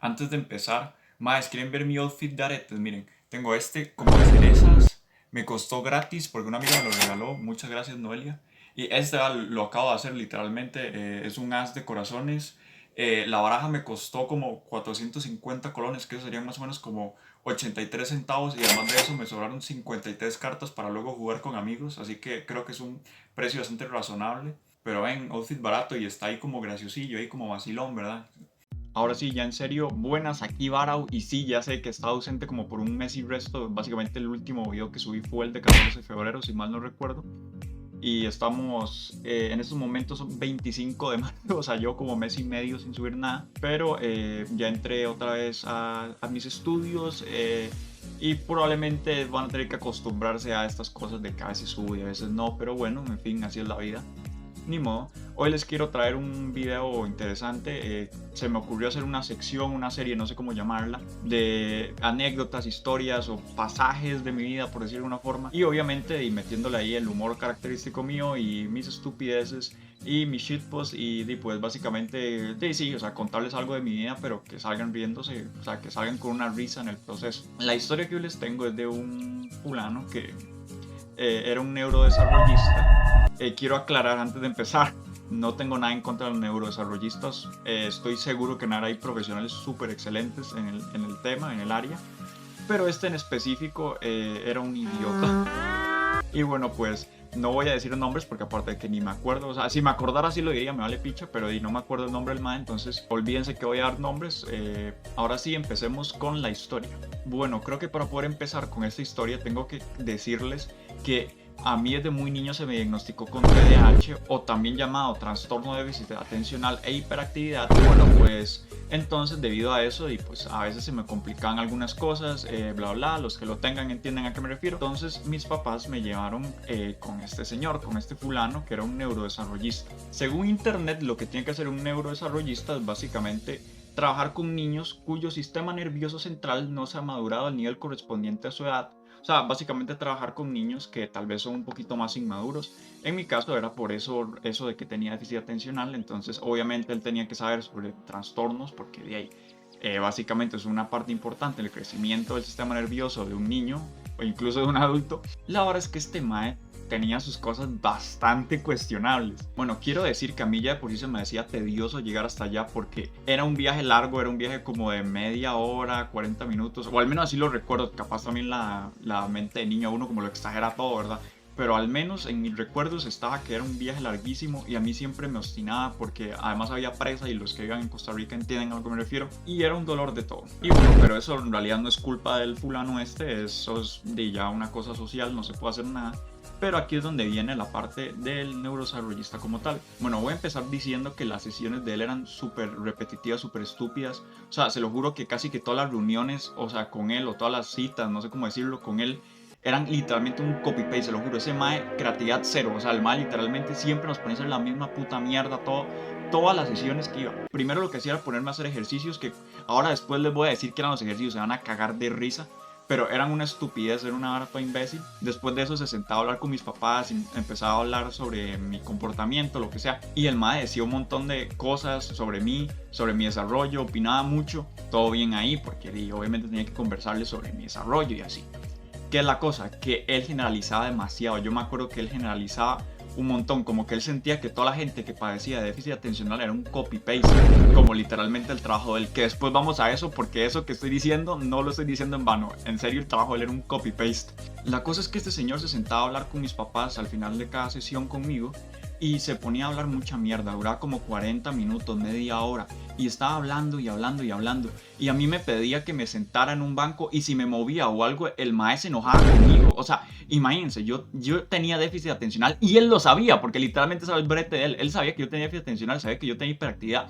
Antes de empezar, más ¿quieren ver mi outfit de aretes? Miren, tengo este como de cerezas. Me costó gratis porque una amiga me lo regaló. Muchas gracias, Noelia. Y este lo acabo de hacer literalmente. Es un as de corazones. La baraja me costó como 450 colones, que eso serían más o menos como 83 centavos. Y además de eso me sobraron 53 cartas para luego jugar con amigos. Así que creo que es un precio bastante razonable. Pero ven, outfit barato y está ahí como graciosillo, ahí como vacilón, ¿verdad? Ahora sí, ya en serio, buenas, aquí Barau. Y sí, ya sé que he estado ausente como por un mes y resto. Básicamente el último video que subí fue el de 14 de febrero, si mal no recuerdo. Y estamos, en estos momentos son 25 de mayo, o sea, yo como mes y medio sin subir nada. Pero ya entré otra vez a mis estudios y probablemente van a tener que acostumbrarse a estas cosas de que a veces subo y a veces no. Pero bueno, en fin, así es la vida. Ni modo. Hoy les quiero traer un video interesante. Se me ocurrió hacer una sección, una serie, no sé cómo llamarla, de anécdotas, historias o pasajes de mi vida, por decirlo de una forma. Y obviamente y metiéndole ahí el humor característico mío y mis estupideces y mis shitposts y pues básicamente, sí, o sea, contarles algo de mi vida, pero que salgan riéndose, o sea, que salgan con una risa en el proceso. La historia que yo les tengo es de un fulano que era un neurodesarrollista. Quiero aclarar antes de empezar, no tengo nada en contra de los neurodesarrollistas. Estoy seguro que en área hay profesionales súper excelentes en el tema, en el área. Pero este en específico era un idiota. Y bueno, pues no voy a decir nombres porque aparte de que ni me acuerdo, o sea, si me acordara sí lo diría, me vale picha, pero no me acuerdo el nombre del man, entonces olvídense que voy a dar nombres. Ahora sí, empecemos con la historia. Bueno, creo que para poder empezar con esta historia tengo que decirles que a mí desde muy niño se me diagnosticó con TDAH o también llamado trastorno de déficit atencional e hiperactividad. Y bueno, pues entonces debido a eso y pues a veces se me complican algunas cosas, bla bla, los que lo tengan entienden a qué me refiero. Entonces mis papás me llevaron con este señor, con este fulano que era un neurodesarrollista. Según internet, lo que tiene que hacer un neurodesarrollista es básicamente trabajar con niños cuyo sistema nervioso central no se ha madurado al nivel correspondiente a su edad. O sea, básicamente trabajar con niños que tal vez son un poquito más inmaduros. En mi caso era por eso de que tenía déficit atencional, entonces obviamente él tenía que saber sobre trastornos porque de ahí básicamente es una parte importante del crecimiento del sistema nervioso de un niño o incluso de un adulto. La verdad es que este mae tenía sus cosas bastante cuestionables. Bueno, quiero decir que a mí ya de por sí se me decía tedioso llegar hasta allá porque era un viaje largo, era un viaje como de media hora, 40 minutos, o al menos así lo recuerdo, capaz también la mente de niño a uno como lo exagera todo, ¿verdad? Pero al menos en mis recuerdos estaba que era un viaje larguísimo y a mí siempre me obstinaba porque además había presa y los que vivan en Costa Rica entienden a lo que me refiero y era un dolor de todo. Y bueno, pero eso en realidad no es culpa del fulano este, eso es de ya una cosa social, no se puede hacer nada. Pero aquí es donde viene la parte del neurodesarrollista como tal. Bueno, voy a empezar diciendo que las sesiones de él eran súper repetitivas, súper estúpidas. O sea, se lo juro que casi que todas las reuniones, o sea, con él, o todas las citas, no sé cómo decirlo, con él, eran literalmente un copy-paste, se lo juro. Ese mae, creatividad cero. O sea, el mae literalmente siempre nos ponía a hacer la misma puta mierda, todas las sesiones que iba. Primero lo que hacía era ponerme a hacer ejercicios que ahora después les voy a decir que eran los ejercicios, se van a cagar de risa pero eran una estupidez, era una vara toda imbécil. Después de eso se sentaba a hablar con mis papás y empezaba a hablar sobre mi comportamiento, lo que sea. Y el mae decía un montón de cosas sobre mí, sobre mi desarrollo, opinaba mucho. Todo bien ahí, porque obviamente tenía que conversarle sobre mi desarrollo y así. ¿Qué es la cosa? Que él generalizaba demasiado. Yo me acuerdo que él generalizaba un montón, como que él sentía que toda la gente que padecía de déficit atencional era un copy-paste, como literalmente el trabajo de él, que después vamos a eso, porque eso que estoy diciendo no lo estoy diciendo en vano, en serio el trabajo de él era un copy-paste. La cosa es que este señor se sentaba a hablar con mis papás al final de cada sesión conmigo y se ponía a hablar mucha mierda, duraba como 40 minutos, media hora, y estaba hablando y hablando y hablando, y a mí me pedía que me sentara en un banco y si me movía o algo, el maestro se enojaba conmigo. O sea, imagínense, yo tenía déficit atencional y él lo sabía, porque literalmente estaba el brete de él, él sabía que yo tenía déficit atencional, sabía que yo tenía hiperactividad.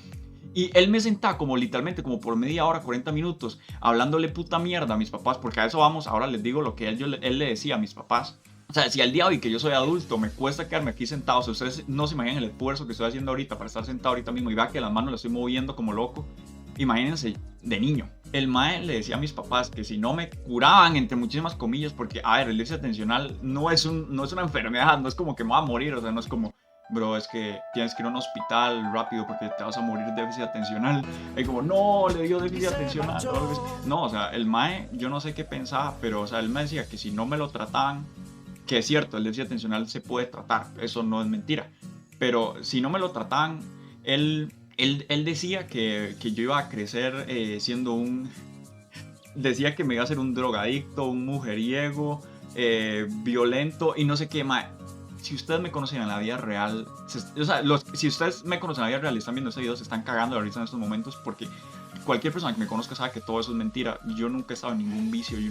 Y él me sentaba como literalmente como por media hora, 40 minutos, hablándole puta mierda a mis papás, porque a eso vamos, ahora les digo lo que él le decía a mis papás. O sea, si al día de hoy que yo soy adulto me cuesta quedarme aquí sentado, si ustedes no se imaginan el esfuerzo que estoy haciendo ahorita para estar sentado ahorita mismo y vea que las manos las estoy moviendo como loco, imagínense de niño. El mae le decía a mis papás que si no me curaban, entre muchísimas comillas, porque, a ver, el déficit atencional no es una enfermedad, no es como que me va a morir, o sea, no es como bro, es que tienes que ir a un hospital rápido porque te vas a morir de déficit atencional. Y como, no, le dio déficit atencional. O algo así. No, o sea, el mae, yo no sé qué pensaba, pero, o sea, él me decía que si no me lo trataban, que es cierto, el déficit atencional se puede tratar, eso no es mentira. Pero si no me lo trataban, él decía que yo iba a crecer siendo un... Decía que me iba a ser un drogadicto, un mujeriego, violento y no sé qué más. Si ustedes me conocen en la vida real, o sea, si ustedes me conocen en la vida real y están viendo este video, se están cagando de risa en estos momentos porque cualquier persona que me conozca sabe que todo eso es mentira. Yo nunca he estado en ningún vicio, yo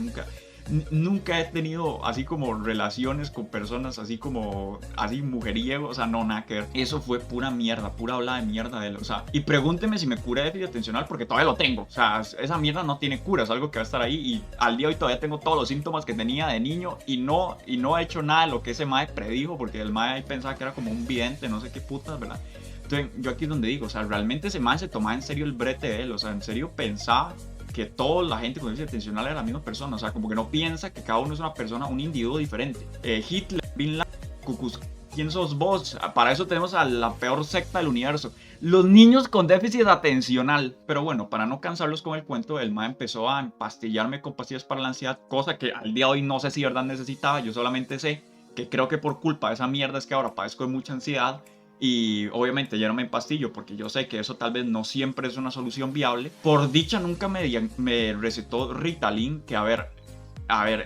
nunca he tenido así como relaciones con personas así como así mujeriego, o sea, no, nada que ver. Eso fue pura mierda, pura habla de mierda de él, o sea, y pregúnteme si me cura de déficit atencional porque todavía lo tengo, o sea, esa mierda no tiene cura, es algo que va a estar ahí y al día de hoy todavía tengo todos los síntomas que tenía de niño y no he hecho nada de lo que ese mae predijo porque el mae ahí pensaba que era como un vidente, no sé qué putas, ¿verdad? Entonces, yo aquí es donde digo, o sea, realmente ese mae se tomaba en serio el brete de él, o sea, en serio pensaba que toda la gente con déficit atencional era la misma persona, o sea, como que no piensa que cada uno es una persona, un individuo diferente. Hitler, Bin Laden, Cucuz, ¿quién sos vos? Para eso tenemos a la peor secta del universo, los niños con déficit atencional. Pero bueno, para no cansarlos con el cuento, el ma empezó a empastillarme con pastillas para la ansiedad, cosa que al día de hoy no sé si de verdad necesitaba, yo solamente sé que creo que por culpa de esa mierda es que ahora padezco de mucha ansiedad. Y obviamente ya no me empastillo porque yo sé que eso tal vez no siempre es una solución viable. Por dicha nunca me recetó Ritalin, que a ver,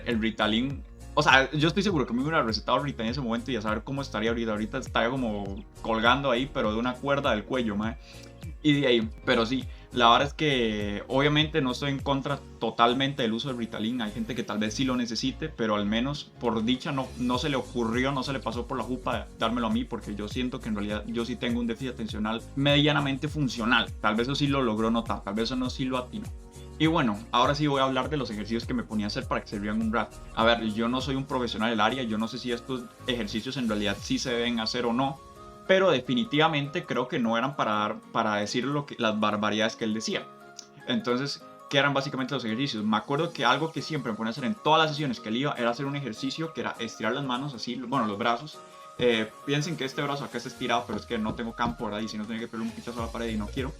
el Ritalin... O sea, yo estoy seguro que me hubiera recetado Ritalin en ese momento y a saber cómo estaría ahorita. Ahorita estaría como colgando ahí, pero de una cuerda del cuello, mae. Y de ahí, pero sí, la verdad es que obviamente no estoy en contra totalmente del uso del Ritalin. Hay gente que tal vez sí lo necesite, pero al menos por dicha no se le ocurrió, no se le pasó por la jupa dármelo a mí, porque yo siento que en realidad yo sí tengo un déficit atencional medianamente funcional. Tal vez eso sí lo logró notar, tal vez eso no sí lo atinó. Y bueno, ahora sí voy a hablar de los ejercicios que me ponía a hacer para que sirvieran un rato. A ver, yo no soy un profesional del área, yo no sé si estos ejercicios en realidad sí se deben hacer o no, pero definitivamente creo que no eran para decir las barbaridades que él decía. Entonces, ¿qué eran básicamente los ejercicios? Me acuerdo que algo que siempre me ponía a hacer en todas las sesiones que él iba era hacer un ejercicio que era estirar las manos así, bueno, los brazos. Piensen que este brazo acá está estirado, pero es que no tengo campo, ¿verdad? Y si no, tenía que pegarle un pichazo a la pared y no quiero.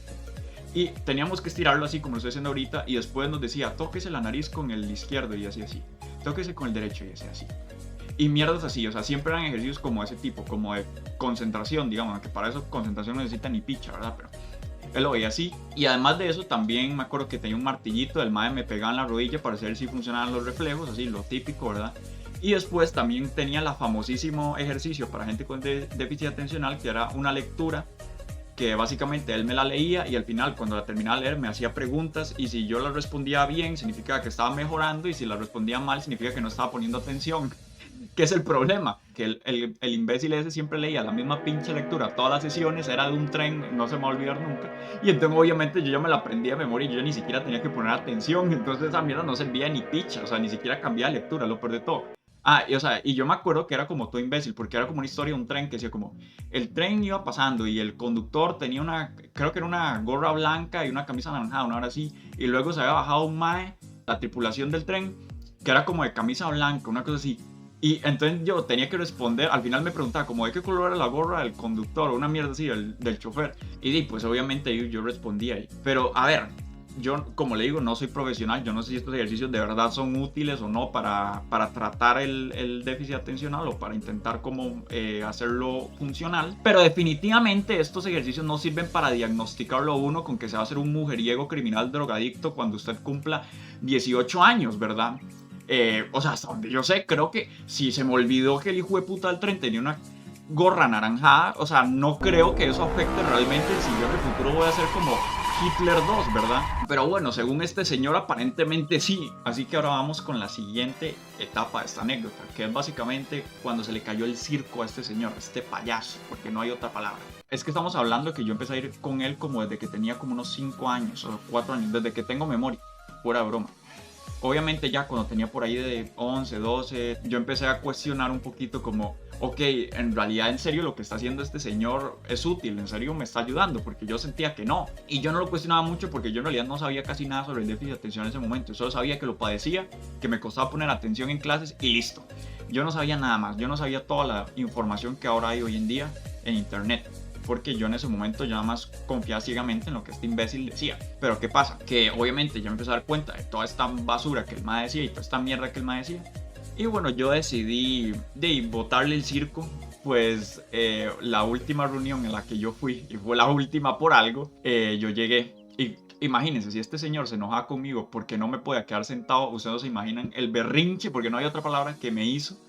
Y teníamos que estirarlo así como lo estoy haciendo ahorita y después nos decía, tóquese la nariz con el izquierdo y así, tóquese con el derecho y así. Y mierdas así, o sea, siempre eran ejercicios como ese tipo, como de concentración, digamos, que para eso concentración no necesita ni picha, ¿verdad? Pero él lo veía así. Y además de eso, también me acuerdo que tenía un martillito, el mae me pegaba en la rodilla para saber si funcionaban los reflejos, así, lo típico, ¿verdad? Y después también tenía la famosísimo ejercicio para gente con déficit atencional, que era una lectura que básicamente él me la leía y al final cuando la terminaba de leer me hacía preguntas y si yo la respondía bien significa que estaba mejorando y si la respondía mal significa que no estaba poniendo atención. ¿Qué es el problema? Que el imbécil ese siempre leía la misma pinche lectura todas las sesiones, era de un tren, no se me va a olvidar nunca. Y entonces obviamente yo ya me la aprendí de memoria y yo ni siquiera tenía que poner atención, entonces esa mierda no servía ni picha, o sea, ni siquiera cambiaba de lectura, lo peor de todo. Y, o sea, y yo me acuerdo que era como todo imbécil, porque era como una historia de un tren que decía como, el tren iba pasando y el conductor tenía creo que era una gorra blanca y una camisa anaranjada, una hora así, y luego se había bajado un mae, la tripulación del tren, que era como de camisa blanca, una cosa así. Y entonces yo tenía que responder, al final me preguntaba como de qué color era la gorra del conductor, o una mierda así, del chofer. Y pues obviamente yo respondía ahí. Pero a ver, yo como le digo, no soy profesional, yo no sé si estos ejercicios de verdad son útiles o no para tratar el déficit atencional o para intentar como hacerlo funcional. Pero definitivamente estos ejercicios no sirven para diagnosticarlo a uno con que se va a hacer un mujeriego criminal drogadicto cuando usted cumpla 18 años, ¿verdad? O sea, hasta donde yo sé, creo que si se me olvidó que el hijo de puta del tren tenía una gorra anaranjada, o sea, no creo que eso afecte realmente si yo en el futuro voy a ser como Hitler 2, ¿verdad? Pero bueno, según este señor aparentemente sí. Así que ahora vamos con la siguiente etapa de esta anécdota, que es básicamente cuando se le cayó el circo a este señor, este payaso, porque no hay otra palabra. Es que estamos hablando que yo empecé a ir con él como desde que tenía como unos 5 años o 4 años, desde que tengo memoria, pura broma. Obviamente ya cuando tenía por ahí de 11, 12, yo empecé a cuestionar un poquito como, ok, en realidad en serio lo que está haciendo este señor es útil, en serio me está ayudando, porque yo sentía que no. Y yo no lo cuestionaba mucho porque yo en realidad no sabía casi nada sobre el déficit de atención en ese momento. Yo solo sabía que lo padecía, que me costaba poner atención en clases y listo. Yo no sabía nada más, yo no sabía toda la información que ahora hay hoy en día. en internet, porque yo en ese momento ya nada más confiaba ciegamente en lo que este imbécil decía. Pero ¿qué pasa? Que obviamente ya me empecé a dar cuenta de toda esta basura que el mae decía y toda esta mierda que el mae decía. Y bueno, yo decidí de botarle el circo. Pues la última reunión en la que yo fui, y fue la última por algo, yo llegué y imagínense, si este señor se enojaba conmigo porque no me podía quedar sentado, ustedes no se imaginan el berrinche, porque no hay otra palabra, que me hizo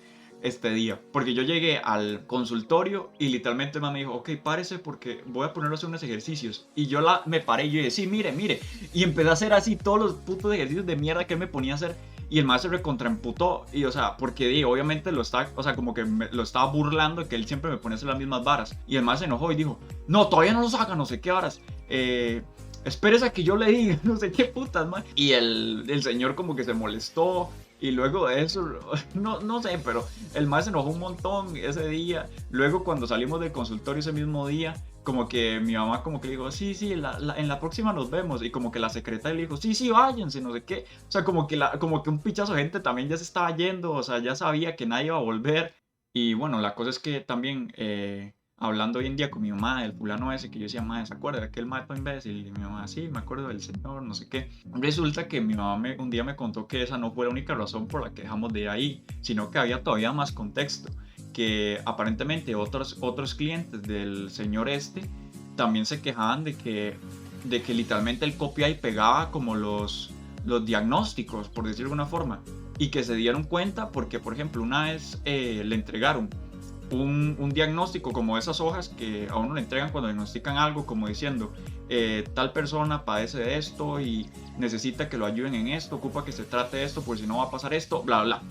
este día. Porque yo llegué al consultorio y literalmente el man me dijo, ok, párese porque voy a ponerlo a hacer unos ejercicios. Y yo me paré y yo dije, sí, mire, mire. Y empecé a hacer así todos los putos ejercicios de mierda que él me ponía a hacer. Y el maestro se recontraemputó. Y o sea, porque obviamente lo estaba, o sea, como que lo estaba burlando, que él siempre me ponía a hacer las mismas varas. Y el maestro se enojó y dijo, no, todavía no los haga, no sé qué varas. Espérese a que yo le diga, no sé qué putas, man. Y el señor como que se molestó. Y luego de eso, no sé, pero el maestro se enojó un montón ese día. Luego cuando salimos del consultorio ese mismo día, como que mi mamá como que le dijo, sí, sí, en la próxima nos vemos. Y como que la secretaria le dijo, sí, sí, váyanse, no sé qué. O sea, como que un pichazo de gente también ya se estaba yendo, o sea, ya sabía que nadie iba a volver. Y bueno, la cosa es que también, hablando hoy en día con mi mamá, el fulano ese que yo decía, madre, ¿se acuerda de aquel mato imbécil? Y mi mamá, sí, me acuerdo del señor, no sé qué. Resulta que mi mamá un día me contó que esa no fue la única razón por la que dejamos de ir ahí, sino que había todavía más contexto, que aparentemente otros clientes del señor este también se quejaban de que literalmente él copia y pegaba como los diagnósticos, por decirlo de alguna forma, y que se dieron cuenta porque, por ejemplo, una vez le entregaron un diagnóstico como esas hojas que a uno le entregan cuando diagnostican algo, como diciendo, tal persona padece de esto y necesita que lo ayuden en esto, ocupa que se trate esto, por si no va a pasar esto, bla, bla.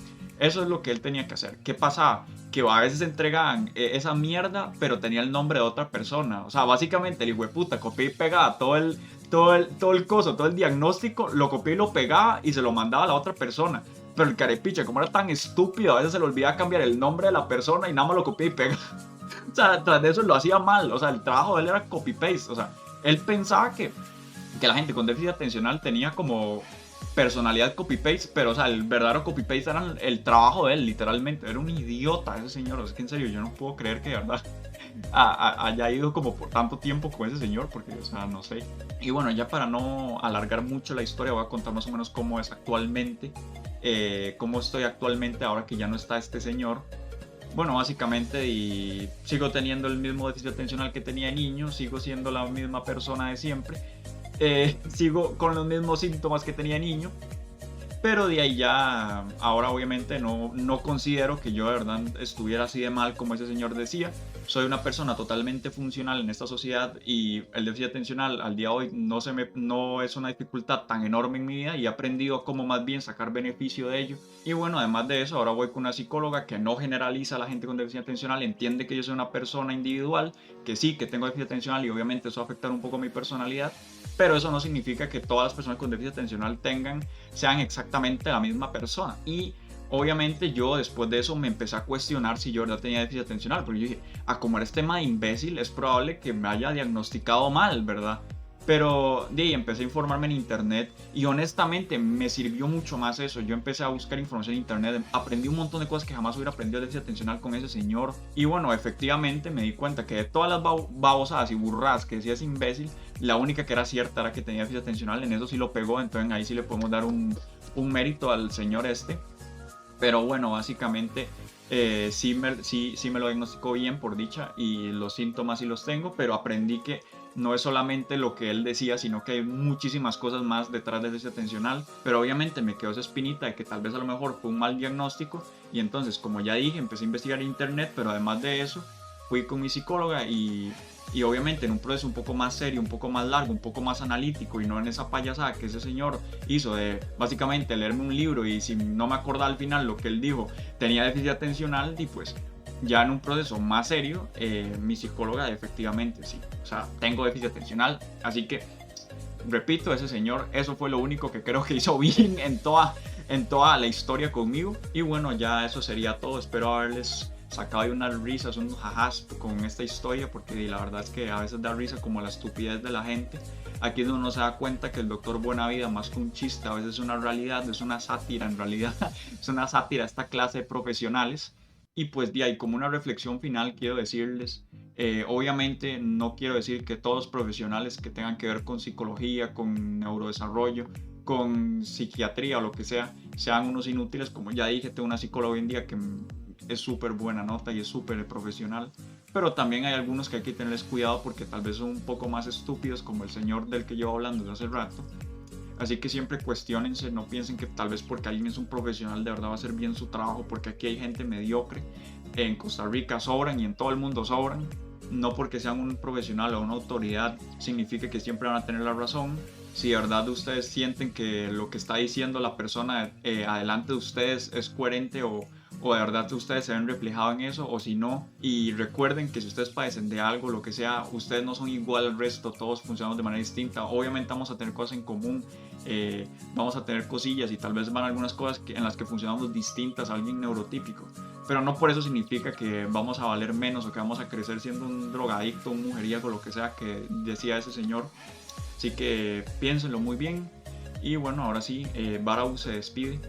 Eso es lo que él tenía que hacer. ¿Qué pasaba? Que a veces entregaban esa mierda, pero tenía el nombre de otra persona. O sea, básicamente el hijo de puta copió y pegaba todo el coso, todo el diagnóstico, lo copió y lo pegaba y se lo mandaba a la otra persona. Pero el carepicha, como era tan estúpido, a veces se le olvidaba cambiar el nombre de la persona y nada más lo copia y pega. O sea, tras de eso lo hacía mal. O sea, el trabajo de él era copy-paste. O sea, él pensaba que la gente con déficit atencional tenía como personalidad copy-paste, pero o sea, el verdadero copy-paste era el trabajo de él, literalmente. Era un idiota ese señor. O sea, que en serio, yo no puedo creer que de verdad haya ido como por tanto tiempo con ese señor, porque, o sea, no sé. Y bueno, ya para no alargar mucho la historia, voy a contar más o menos cómo es actualmente, cómo estoy actualmente ahora que ya no está este señor. Bueno, básicamente, y sigo teniendo el mismo déficit atencional que tenía de niño, sigo siendo la misma persona de siempre, sigo con los mismos síntomas que tenía de niño, pero de ahí ya, ahora obviamente no considero que yo de verdad estuviera así de mal como ese señor decía. Soy una persona totalmente funcional en esta sociedad y el déficit atencional al día de hoy no es una dificultad tan enorme en mi vida y he aprendido a cómo más bien sacar beneficio de ello. Y bueno, además de eso, ahora voy con una psicóloga que no generaliza a la gente con déficit atencional, entiende que yo soy una persona individual, que sí, que tengo déficit atencional y obviamente eso va a afectar un poco mi personalidad, pero eso no significa que todas las personas con déficit atencional sean exactamente la misma persona. Y obviamente yo después de eso me empecé a cuestionar si yo de verdad tenía déficit atencional, porque yo dije, como era este tema de imbécil, es probable que me haya diagnosticado mal, ¿verdad? Pero de ahí empecé a informarme en internet y honestamente me sirvió mucho más eso. Yo empecé a buscar información en internet, aprendí un montón de cosas que jamás hubiera aprendido de déficit atencional con ese señor. Y bueno, efectivamente me di cuenta que de todas las babosadas y burradas que decía ese imbécil, la única que era cierta era que tenía déficit atencional. En eso sí lo pegó, entonces ahí sí le podemos dar un mérito al señor este. Pero bueno, básicamente sí me lo diagnosticó bien por dicha y los síntomas sí los tengo, pero aprendí que no es solamente lo que él decía, sino que hay muchísimas cosas más detrás de ese atencional. Pero obviamente me quedó esa espinita de que tal vez a lo mejor fue un mal diagnóstico y entonces, como ya dije, empecé a investigar en internet, pero además de eso fui con mi psicóloga y obviamente en un proceso un poco más serio, un poco más largo, un poco más analítico y no en esa payasada que ese señor hizo de básicamente leerme un libro y si no me acordaba al final lo que él dijo tenía déficit atencional, y pues ya en un proceso más serio, mi psicóloga efectivamente sí, o sea, tengo déficit atencional, así que repito, ese señor, eso fue lo único que creo que hizo bien en toda la historia conmigo. Y bueno, ya eso sería todo, espero haberles sacado de unas risas, unos jajas con esta historia, porque la verdad es que a veces da risa como la estupidez de la gente. Aquí es donde uno se da cuenta que el doctor Buenavida, más que un chiste, a veces es una realidad, es una sátira en realidad, es una sátira a esta clase de profesionales. Y pues de ahí, como una reflexión final, quiero decirles, obviamente no quiero decir que todos los profesionales que tengan que ver con psicología, con neurodesarrollo, con psiquiatría o lo que sea, sean unos inútiles. Como ya dije, tengo una psicóloga hoy en día que es súper buena nota y es súper profesional, pero también hay algunos que hay que tenerles cuidado porque tal vez son un poco más estúpidos, como el señor del que llevo hablando desde hace rato. Así que siempre cuestionense, no piensen que tal vez porque alguien es un profesional de verdad va a hacer bien su trabajo, porque aquí hay gente mediocre. En Costa Rica sobran y en todo el mundo sobran. No porque sean un profesional o una autoridad significa que siempre van a tener la razón. Si de verdad ustedes sienten que lo que está diciendo la persona adelante de ustedes es coherente o de verdad ustedes se ven reflejados en eso, o si no, y recuerden que si ustedes padecen de algo, lo que sea, ustedes no son igual al resto, todos funcionamos de manera distinta. Obviamente vamos a tener cosas en común, vamos a tener cosillas y tal vez van algunas cosas en las que funcionamos distintas a alguien neurotípico, pero no por eso significa que vamos a valer menos o que vamos a crecer siendo un drogadicto, un mujeriego, lo que sea que decía ese señor. Así que piénsenlo muy bien y bueno, ahora sí, Barau se despide.